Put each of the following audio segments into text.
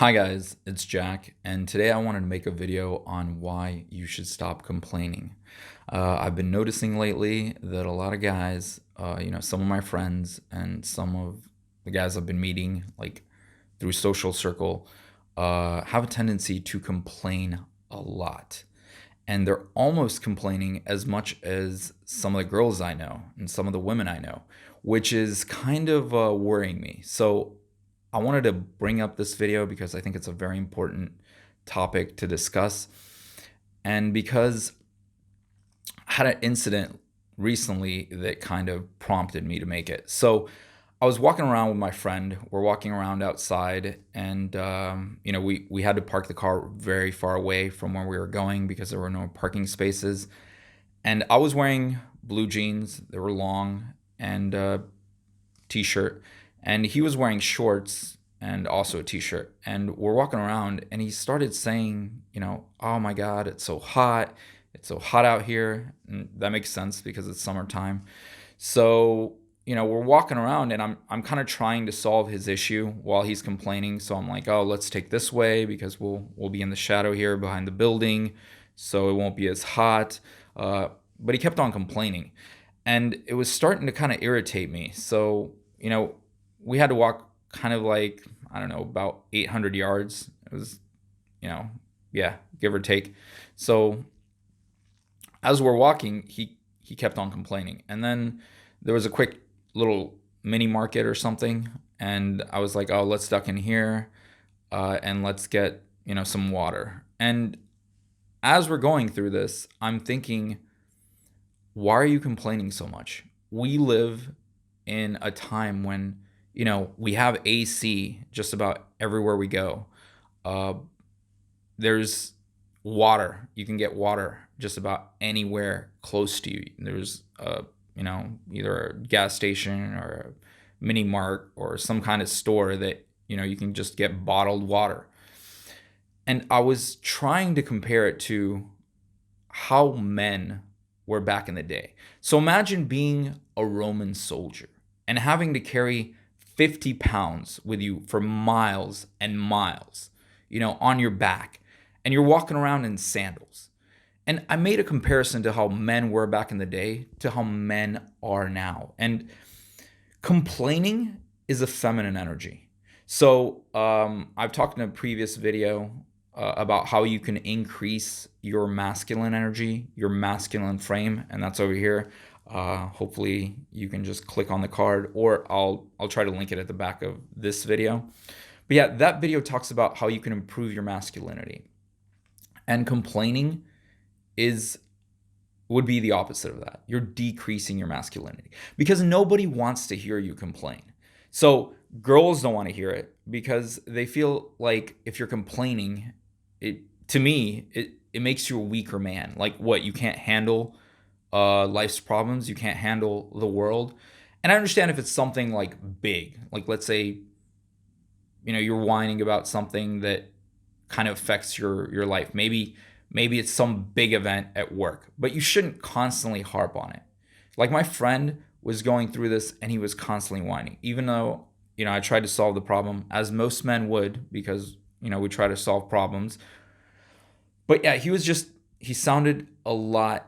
Hi guys, it's Jack, and today I wanted to make a video on why you should stop complaining. I've been noticing lately that a lot of guys, some of my friends and some of the guys I've been meeting, like through social circle, have a tendency to complain a lot. And they're almost complaining as much as some of the girls I know and some of the women I know, which is kind of worrying me. So I wanted to bring up this video because I think it's a very important topic to discuss. And because I had an incident recently that kind of prompted me to make it. So I was walking around with my friend. We're walking around outside, and we had to park the car very far away from where we were going because there were no parking spaces. And I was wearing blue jeans; they were long, and t-shirt, and he was wearing shorts and also a t-shirt. And we're walking around, and he started saying, "Oh my God, it's so hot! It's so hot out here." And that makes sense because it's summertime. So we're walking around, and I'm kind of trying to solve his issue while he's complaining. So I'm like, "Oh, let's take this way because we'll be in the shadow here behind the building, so it won't be as hot." But he kept on complaining, and it was starting to kind of irritate me. So we had to walk kind of like, I don't know, about 800 yards. It was, yeah, give or take. So as we're walking, he kept on complaining, and then there was a quick little mini market or something, and I was like, "Oh, let's duck in here, and let's get some water." And as we're going through this, I'm thinking, why are you complaining so much? We live in a time when we have AC just about everywhere we go. Uh, there's water. You can get water just about anywhere close to you. There's either a gas station or a mini mart or some kind of store that you can just get bottled water. And I was trying to compare it to how men were back in the day. So imagine being a Roman soldier and having to carry 50 pounds with you for miles and miles, on your back, and you're walking around in sandals. And I made a comparison to how men were back in the day to how men are now. And complaining is a feminine energy. So I've talked in a previous video about how you can increase your masculine energy, your masculine frame, and that's over here. Hopefully you can just click on the card, or I'll try to link it at the back of this video. But yeah, that video talks about how you can improve your masculinity. And complaining would be the opposite of that. You're decreasing your masculinity because nobody wants to hear you complain. So girls don't want to hear it because they feel like if you're complaining, it makes you a weaker man. Like, what, you can't handle life's problems, you can't handle the world. And I understand if it's something like big, like let's say you're whining about something that kind of affects your life. Maybe it's some big event at work, but you shouldn't constantly harp on it. Like, my friend was going through this and he was constantly whining, even though I tried to solve the problem, as most men would, because we try to solve problems. But yeah, he sounded a lot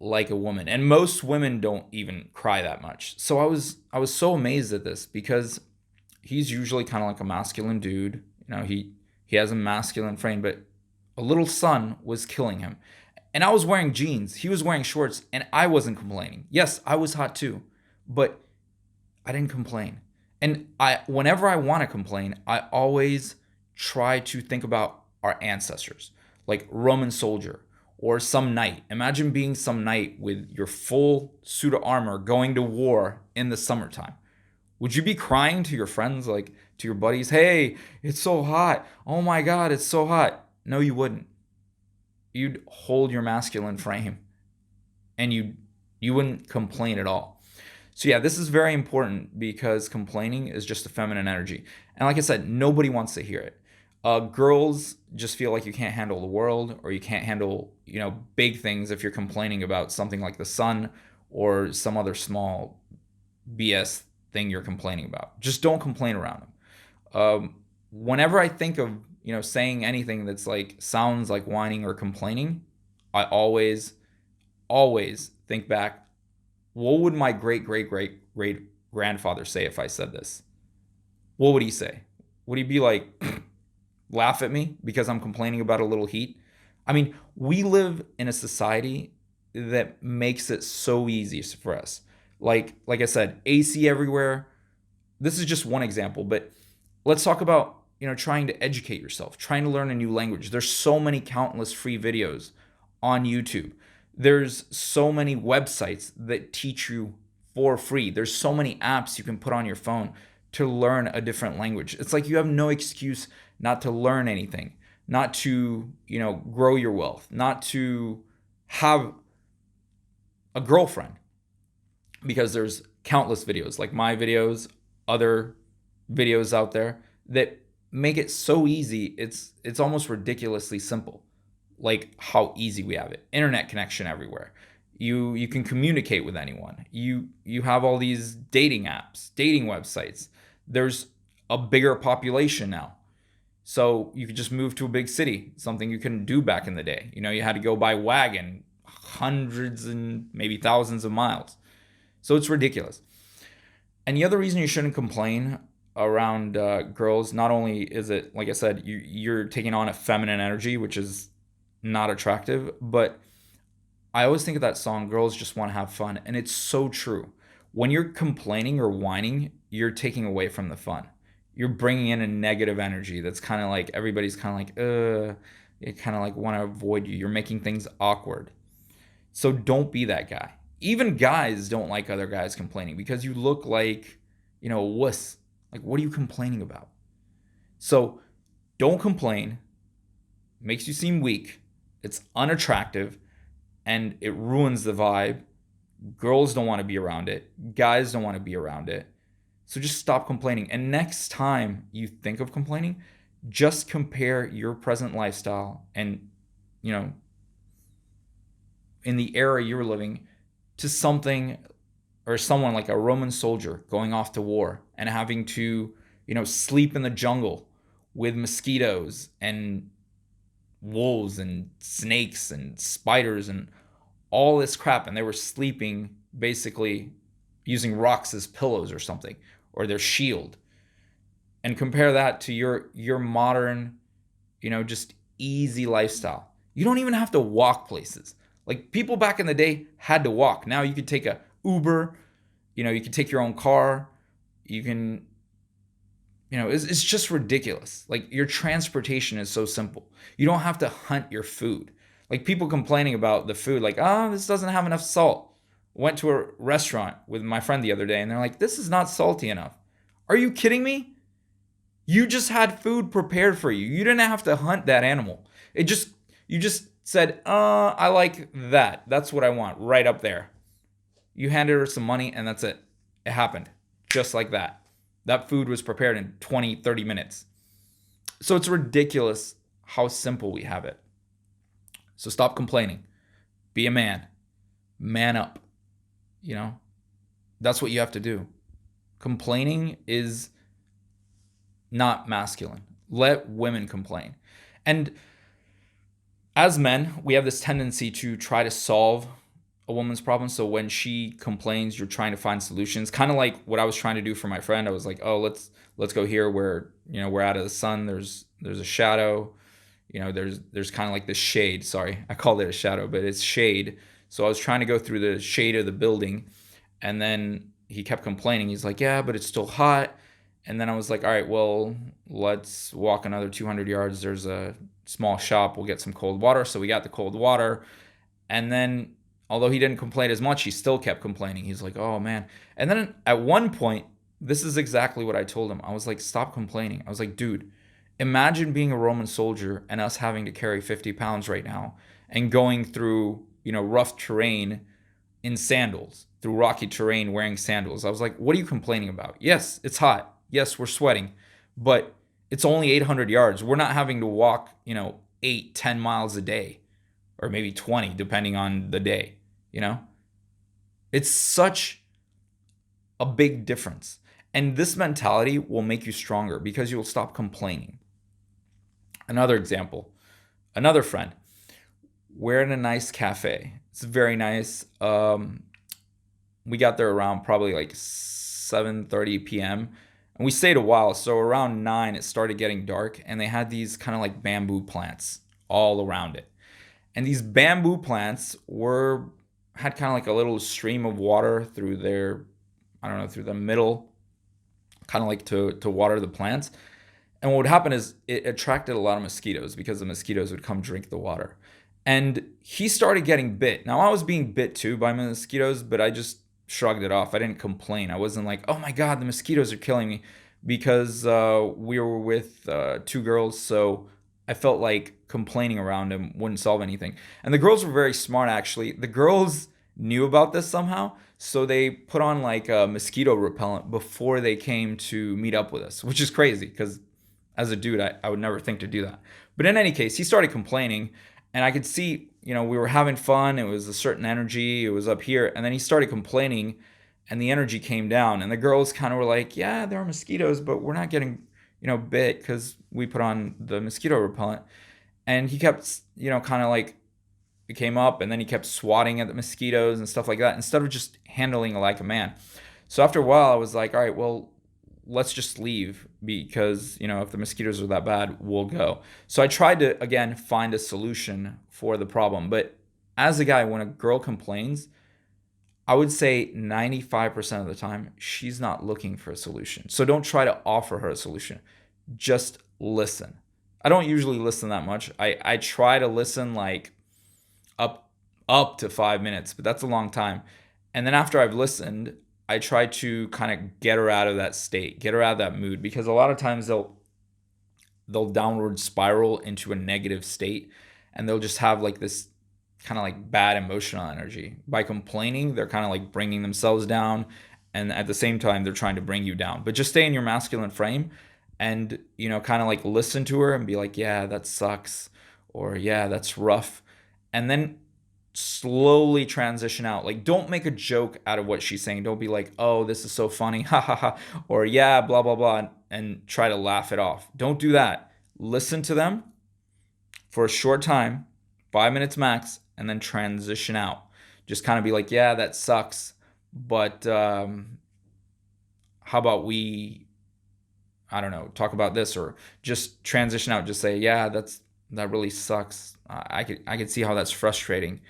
like a woman, and most women don't even cry that much. So I was so amazed at this because he's usually kind of like a masculine dude. He has a masculine frame, but a little sun was killing him. And I was wearing jeans, he was wearing shorts, and I wasn't complaining. Yes, I was hot too, but I didn't complain. And whenever I want to complain, I always try to think about our ancestors, like Roman soldier or some knight. Imagine being some knight with your full suit of armor going to war in the summertime. Would you be crying to your friends, like to your buddies, "Hey, it's so hot. Oh my God, it's so hot"? No, you wouldn't. You'd hold your masculine frame, and you wouldn't complain at all. So yeah, this is very important because complaining is just a feminine energy. And like I said, nobody wants to hear it. Girls just feel like you can't handle the world, or you can't handle, big things if you're complaining about something like the sun or some other small BS thing you're complaining about. Just don't complain around them. whenever I think of, saying anything that's like sounds like whining or complaining, I always think back, what would my great grandfather say if I said this? What would he say? Would he be like, laugh at me because I'm complaining about a little heat? I mean, we live in a society that makes it so easy for us. Like I said, AC everywhere. This is just one example, but let's talk about, trying to educate yourself, trying to learn a new language. There's so many countless free videos on YouTube. There's so many websites that teach you for free. There's so many apps you can put on your phone to learn a different language. It's like you have no excuse not to learn anything, not to, grow your wealth, not to have a girlfriend, because there's countless videos like my videos, other videos out there that make it so easy. It's almost ridiculously simple. Like how easy we have it. Internet connection everywhere. You can communicate with anyone. You have all these dating apps, dating websites. There's a bigger population now. So you could just move to a big city, something you couldn't do back in the day. You had to go by wagon hundreds and maybe thousands of miles. So it's ridiculous. And the other reason you shouldn't complain around girls, not only is it, like I said, you're taking on a feminine energy, which is not attractive, but I always think of that song, Girls Just Want to Have Fun. And it's so true. When you're complaining or whining, you're taking away from the fun. You're bringing in a negative energy that's kind of like, everybody's kind of like, they kind of like want to avoid you. You're making things awkward. So don't be that guy. Even guys don't like other guys complaining because you look like, a wuss. Like, what are you complaining about? So don't complain. It makes you seem weak. It's unattractive and it ruins the vibe. Girls don't want to be around it. Guys don't want to be around it. So just stop complaining. And next time you think of complaining, just compare your present lifestyle and, in the era you're living to something or someone like a Roman soldier going off to war and having to, sleep in the jungle with mosquitoes and wolves and snakes and spiders and all this crap. And they were sleeping basically using rocks as pillows or something, or their shield. And compare that to your modern, just easy lifestyle. You don't even have to walk places. Like people back in the day had to walk. Now you could take a Uber, you can take your own car. You can, it's just ridiculous. Like your transportation is so simple. You don't have to hunt your food. Like people complaining about the food, like, oh, this doesn't have enough salt. Went to a restaurant with my friend the other day and they're like, this is not salty enough. Are you kidding me? You just had food prepared for you. You didn't have to hunt that animal. You just said, I like that. That's what I want right up there. You handed her some money and that's it. It happened just like that. That food was prepared in 20, 30 minutes. So it's ridiculous how simple we have it. So stop complaining. Be a man. Man up. That's what you have to do. Complaining is not masculine. Let women complain. And as men, we have this tendency to try to solve a woman's problem. So when she complains, you're trying to find solutions. Kind of like what I was trying to do for my friend. I was like, oh, let's go here where, we're out of the sun. There's a shadow. There's kind of like this shade. Sorry, I called it a shadow, but it's shade. So I was trying to go through the shade of the building. And then he kept complaining. He's like, yeah, but it's still hot. And then I was like, all right, well, let's walk another 200 yards. There's a small shop. We'll get some cold water. So we got the cold water. And then, although he didn't complain as much, he still kept complaining. He's like, oh, man. And then at one point, this is exactly what I told him. I was like, stop complaining. I was like, dude, imagine being a Roman soldier and us having to carry 50 pounds right now and going through, rough terrain in sandals, through rocky terrain wearing sandals. I was like, what are you complaining about? Yes, it's hot. Yes, we're sweating, but it's only 800 yards. We're not having to walk, 8, 10 miles a day, or maybe 20, depending on the day, It's such a big difference. And this mentality will make you stronger because you'll stop complaining. Another example, another friend. We're in a nice cafe. It's very nice. We got there around probably like 7:30 p.m. and we stayed a while. So around 9, it started getting dark, and they had these kind of like bamboo plants all around it. And these bamboo plants had kind of like a little stream of water through their, I don't know, through the middle, kind of like to water the plants. And what would happen is it attracted a lot of mosquitoes because the mosquitoes would come drink the water. And he started getting bit. Now, I was being bit too by mosquitoes, but I just shrugged it off. I didn't complain. I wasn't like, oh my God, the mosquitoes are killing me, because we were with 2 girls. So I felt like complaining around him wouldn't solve anything. And the girls were very smart, actually. The girls knew about this somehow. So they put on like a mosquito repellent before they came to meet up with us, which is crazy because as a dude, I would never think to do that. But in any case, he started complaining, and I could see, we were having fun. It was a certain energy. It was up here. And then he started complaining, and the energy came down. And the girls kind of were like, yeah, there are mosquitoes, but we're not getting, bit because we put on the mosquito repellent. And he kept, kind of like, it came up, and then he kept swatting at the mosquitoes and stuff like that instead of just handling it like a man. So after a while, I was like, all right, well, let's just leave, because if the mosquitoes are that bad, we'll go. So I tried to, again, find a solution for the problem. But as a guy, when a girl complains, I would say 95% of the time she's not looking for a solution. So don't try to offer her a solution, just listen. I don't usually listen that much. I try to listen like up to 5 minutes, but that's a long time. And then after I've listened, I try to kind of get her out of that state, get her out of that mood, because a lot of times they'll downward spiral into a negative state, and they'll just have like this kind of like bad emotional energy. By complaining, they're kind of like bringing themselves down, and at the same time they're trying to bring you down. But just stay in your masculine frame and kind of like listen to her and be like, yeah, that sucks, or yeah, that's rough. And then slowly transition out. Like, don't make a joke out of what she's saying. Don't be like, oh, this is so funny, ha ha ha, or yeah, blah blah blah, and try to laugh it off. Don't do that. Listen to them for a short time, 5 minutes max, and then transition out. Just kind of be like, yeah, that sucks, but how about we, I don't know, talk about this, or just transition out. Just say, yeah, that really sucks. I could see how that's frustrating,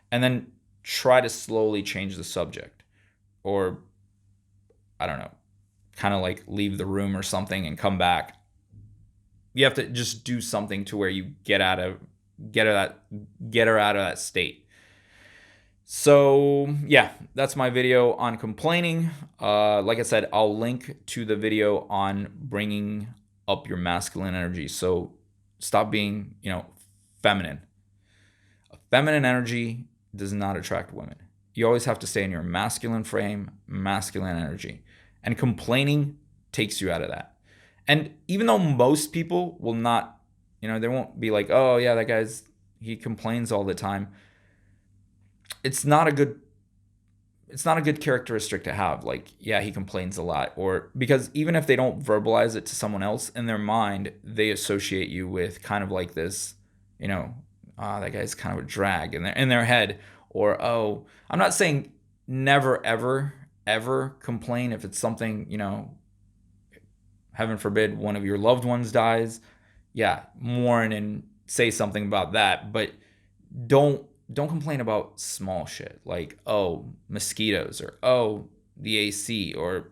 and then try to slowly change the subject, or I don't know, kind of like leave the room or something and come back. You have to just do something to where you get her out of that state. So yeah, that's my video on complaining. Like I said, I'll link to the video on bringing up your masculine energy. So stop being, feminine. A feminine energy does not attract women. You always have to stay in your masculine frame, masculine energy. And complaining takes you out of that. And even though most people will not, they won't be like, oh yeah, he complains all the time. It's not a good characteristic to have. Like, yeah, he complains a lot. Or because even if they don't verbalize it to someone else, in their mind, they associate you with kind of like this, that guy's kind of a drag in their head. Or, oh, I'm not saying never, ever, ever complain if it's something, heaven forbid, one of your loved ones dies. Yeah, mourn and say something about that. But don't complain about small shit like, oh, mosquitoes, or oh, the AC, or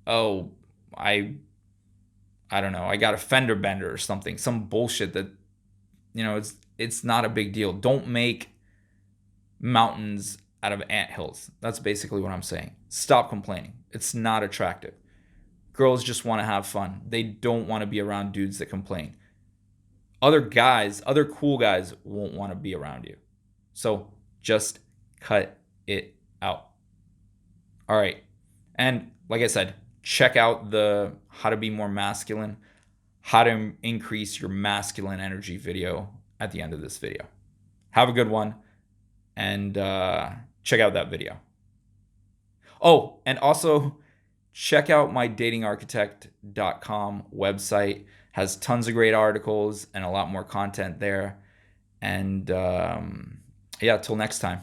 oh, I don't know, I got a fender bender or something, some bullshit that it's not a big deal. Don't make mountains out of anthills. That's basically what I'm saying. Stop complaining. It's not attractive. Girls just want to have fun. They don't want to be around dudes that complain. Other cool guys won't want to be around you. So just cut it out. All right. And like I said, check out the how to be more masculine, how to increase your masculine energy video at the end of this video. Have a good one, and check out that video. Oh, and also, check out my datingarchitect.com website. Has tons of great articles and a lot more content there. And yeah, till next time.